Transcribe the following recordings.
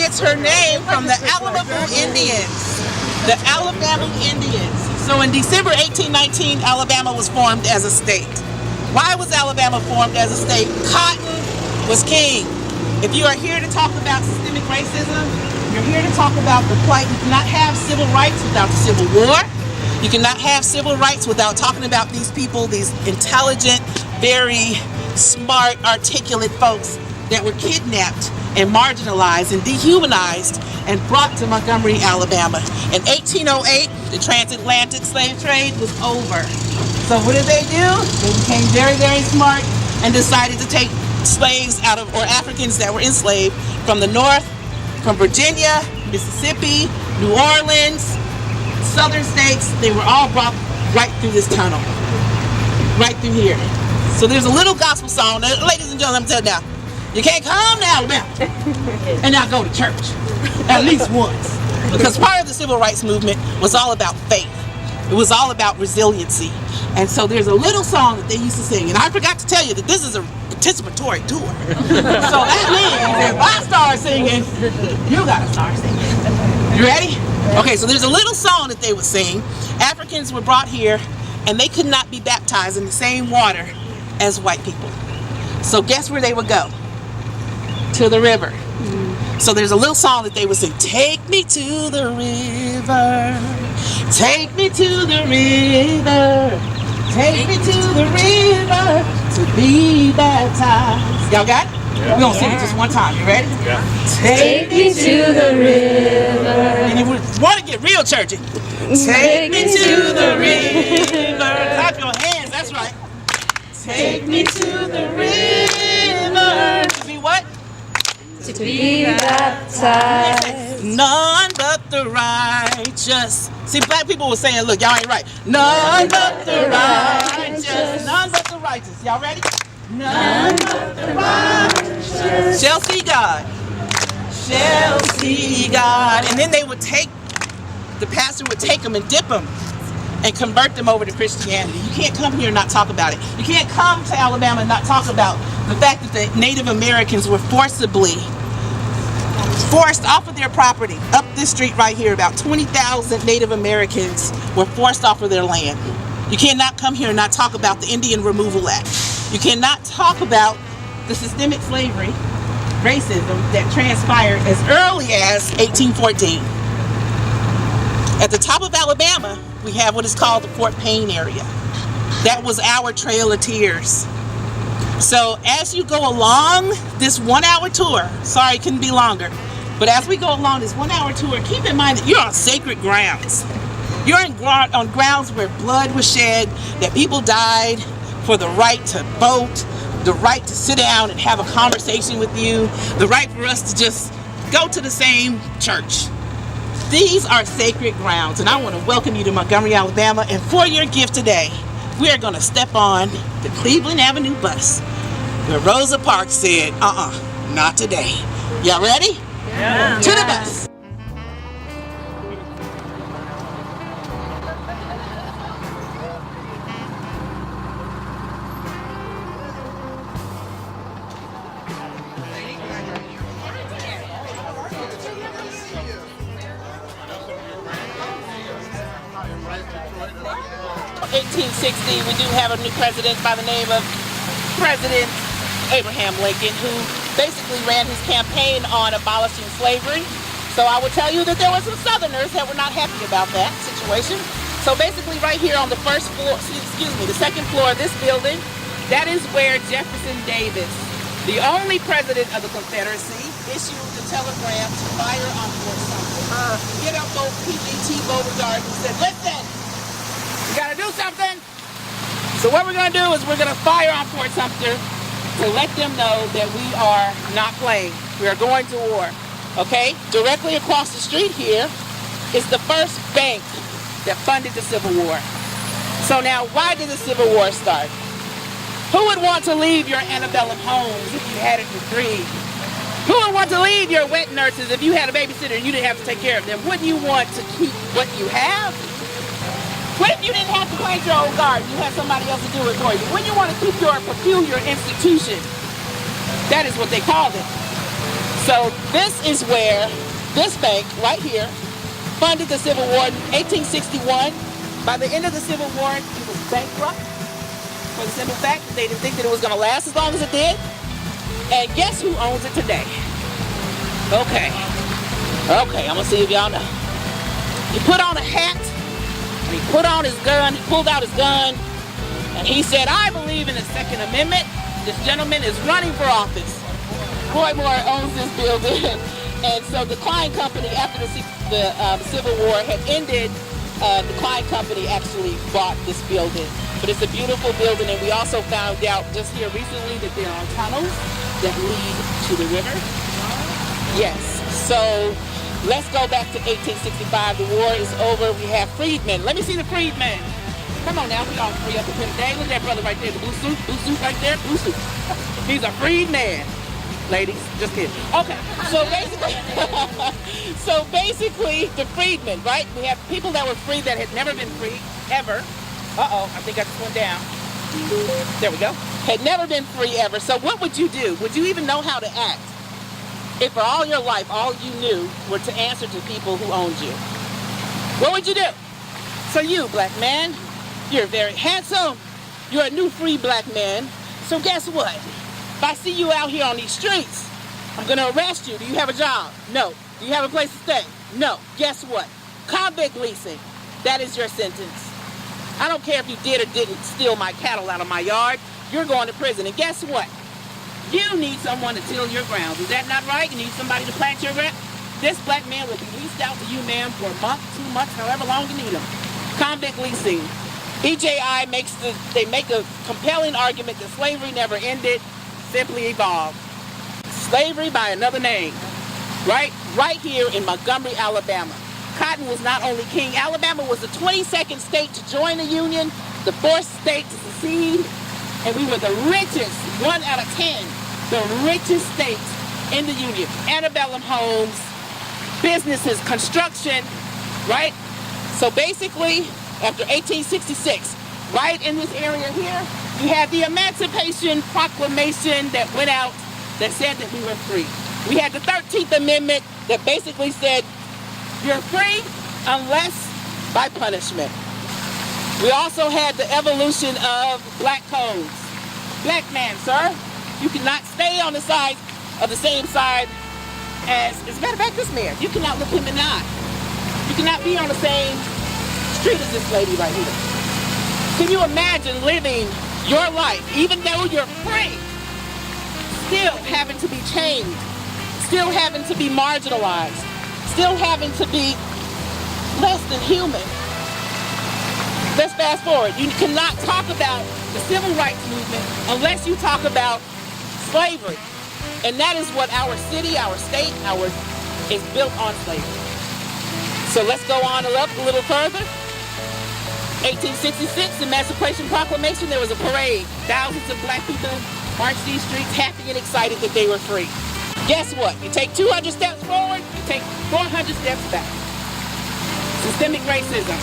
gets her name from the Alabama Indians. The Alabama Indians. So in December 1819, Alabama was formed as a state. Why was Alabama formed as a state? Cotton was king. If you are here to talk about systemic racism, you're here to talk about the plight. You cannot have civil rights without the Civil War. You cannot have civil rights without talking about these people, these intelligent, very smart, articulate folks that were kidnapped and marginalized and dehumanized and brought to Montgomery, Alabama. In 1808, the transatlantic slave trade was over. So what did they do? They became very, very smart and decided to take slaves out of, or Africans that were enslaved from the north, from Virginia, Mississippi, New Orleans, southern states. They were all brought right through this tunnel, right through here. So there's a little gospel song. Now, ladies and gentlemen, let me tell you now, you can't come to Alabama and not go to church at least once. Because part of the civil rights movement was all about faith. It was all about resiliency. And so there's a little song that they used to sing. And I forgot to tell you that this is a participatory tour. So that means if I start singing, you gotta start singing. You ready? Okay, so there's a little song that they would sing. Africans were brought here and they could not be baptized in the same water as white people. So guess where they would go? To the river. So there's a little song that they would sing. Take me to the river. Take me to the river. Take me to the river to be baptized. Y'all got it? Yeah. We're going to sing it just one time. You ready? Yeah. Take me to the river. And if you want to get real churchy, take me to the river. Clap your hands. That's right. Take me to the river. To be what? To be baptized. None but the righteous. See, black people were saying, look, y'all ain't right. None but the righteous. None but the righteous. Y'all ready? None but the righteous shall see God. Shall see God. And then they would take, the pastor would take them and dip them and convert them over to Christianity. You can't come here and not talk about it. You can't come to Alabama and not talk about the fact that the Native Americans were forced off of their property. Up this street right here, about 20,000 Native Americans were forced off of their land. You cannot come here and not talk about the Indian Removal Act. You cannot talk about the systemic slavery, racism that transpired as early as 1814. At the top of Alabama, we have what is called the Fort Payne area. That was our Trail of Tears. So as you go along this 1 hour tour, sorry it couldn't be longer, but as we go along this 1 hour tour, keep in mind that you're on sacred grounds. You're on grounds where blood was shed, that people died for the right to vote, the right to sit down and have a conversation with you, the right for us to just go to the same church. These are sacred grounds, and I want to welcome you to Montgomery, Alabama. And for your gift today, we are going to step on the Cleveland Avenue bus where Rosa Parks said, not today. Y'all ready? Yeah. To the bus. In 1860, we do have a new president by the name of President Abraham Lincoln, who basically ran his campaign on abolishing slavery. So I will tell you that there were some Southerners that were not happy about that situation. So basically right here on the the second floor of this building, that is where Jefferson Davis, the only president of the Confederacy, issued the telegram to fire on Fort Sumter. Get up old PGT Beauregard who said, listen, we gotta do something. So what we're gonna do is we're gonna fire on Fort Sumter to let them know that we are not playing. We are going to war. Okay? Directly across the street here is the first bank that funded the Civil War. So now, why did the Civil War start? Who would want to leave your antebellum homes if you had it for free? Who would want to leave your wet nurses if you had a babysitter and you didn't have to take care of them? Wouldn't you want to keep what you have? What if you didn't have to plant your own garden? You had somebody else to do it for you. Wouldn't you want to keep your peculiar institution? That is what they called it. So this is where this bank right here funded the Civil War in 1861. By the end of the Civil War, it was bankrupt for the simple fact that they didn't think that it was going to last as long as it did. And guess who owns it today? Okay, I'm going to see if y'all know. He put on a hat, and he put on his gun, he pulled out his gun, and he said, I believe in the Second Amendment. This gentleman is running for office. Roy Moore owns this building. And so the Klein Company, after the Civil War had ended, the Klein Company actually bought this building. But it's a beautiful building, and we also found out just here recently that there are tunnels that lead to the river. Yes, so let's go back to 1865. The war is over. We have freedmen. Let me see the freedmen. Come on now, we all free up in him today. Look at that brother right there, the blue suit right there, blue suit. He's a freedman. Ladies, just kidding. Okay, so basically, the freedmen, right? We have people that were free that had never been free, ever. I think I just went down. There we go. Had never been free ever. So what would you do? Would you even know how to act if for all your life, all you knew were to answer to people who owned you? What would you do? So you, black man, you're very handsome. You're a new free black man. So guess what? If I see you out here on these streets, I'm going to arrest you. Do you have a job? No. Do you have a place to stay? No. Guess what? Convict leasing. That is your sentence. I don't care if you did or didn't steal my cattle out of my yard. You're going to prison. And guess what? You need someone to till your grounds. Is that not right? You need somebody to plant your ground. This black man will be leased out to you, ma'am, for a month, 2 months, however long you need him. Convict leasing. EJI make a compelling argument that slavery never ended, simply evolved. Slavery by another name. Right here in Montgomery, Alabama. Cotton was not only king. Alabama was the 22nd state to join the Union, the 4th state to secede, and we were the richest, 1 out of 10, the richest states in the Union. Antebellum homes, businesses, construction, right? So basically, after 1866, right in this area here, you had the Emancipation Proclamation that went out that said that we were free. We had the 13th Amendment that basically said, you're free unless by punishment. We also had the evolution of black codes. Black man, sir, you cannot stay on the side of the same side as a matter of fact, this man. You cannot look him in the eye. You cannot be on the same street as this lady right here. Can you imagine living your life, even though you're free, still having to be chained, still having to be marginalized, still having to be less than human? Let's fast forward. You cannot talk about the civil rights movement unless you talk about slavery. And that is what our city, our state, is built on slavery. So let's go on a little further. 1866, Emancipation Proclamation, there was a parade. Thousands of black people marched these streets happy and excited that they were free. Guess what? You take 200 steps forward, you take 400 steps back. Systemic racism.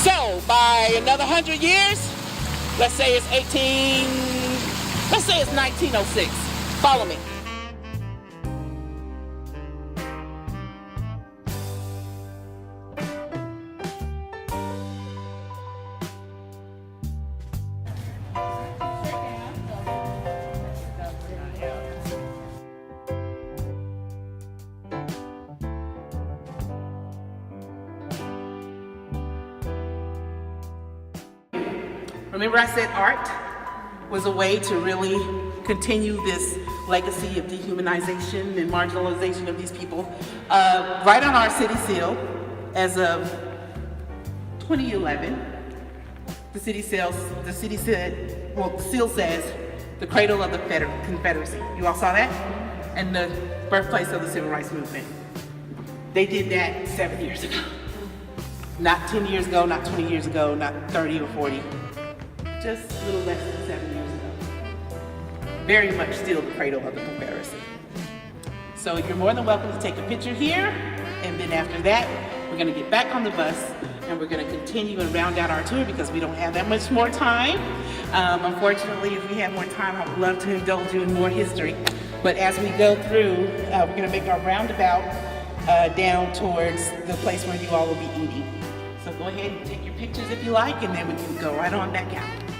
So, by another 100 years, let's say it's 1906. Follow me. Remember I said art was a way to really continue this legacy of dehumanization and marginalization of these people. Right on our city seal, as of 2011, the seal says the cradle of the Confederacy. You all saw that? And the birthplace of the Civil Rights Movement. They did that 7 years ago. Not 10 years ago, not 20 years ago, not 30 or 40. Just a little less than 7 years ago. Very much still the cradle of the Confederacy. So you're more than welcome to take a picture here, and then after that, we're gonna get back on the bus and we're gonna continue and round out our tour because we don't have that much more time. Unfortunately, if we had more time, I would love to indulge you in more history. But as we go through, we're going to make our roundabout down towards the place where you all will be eating. So go ahead and take your pictures if you like, and then we can go right on back out.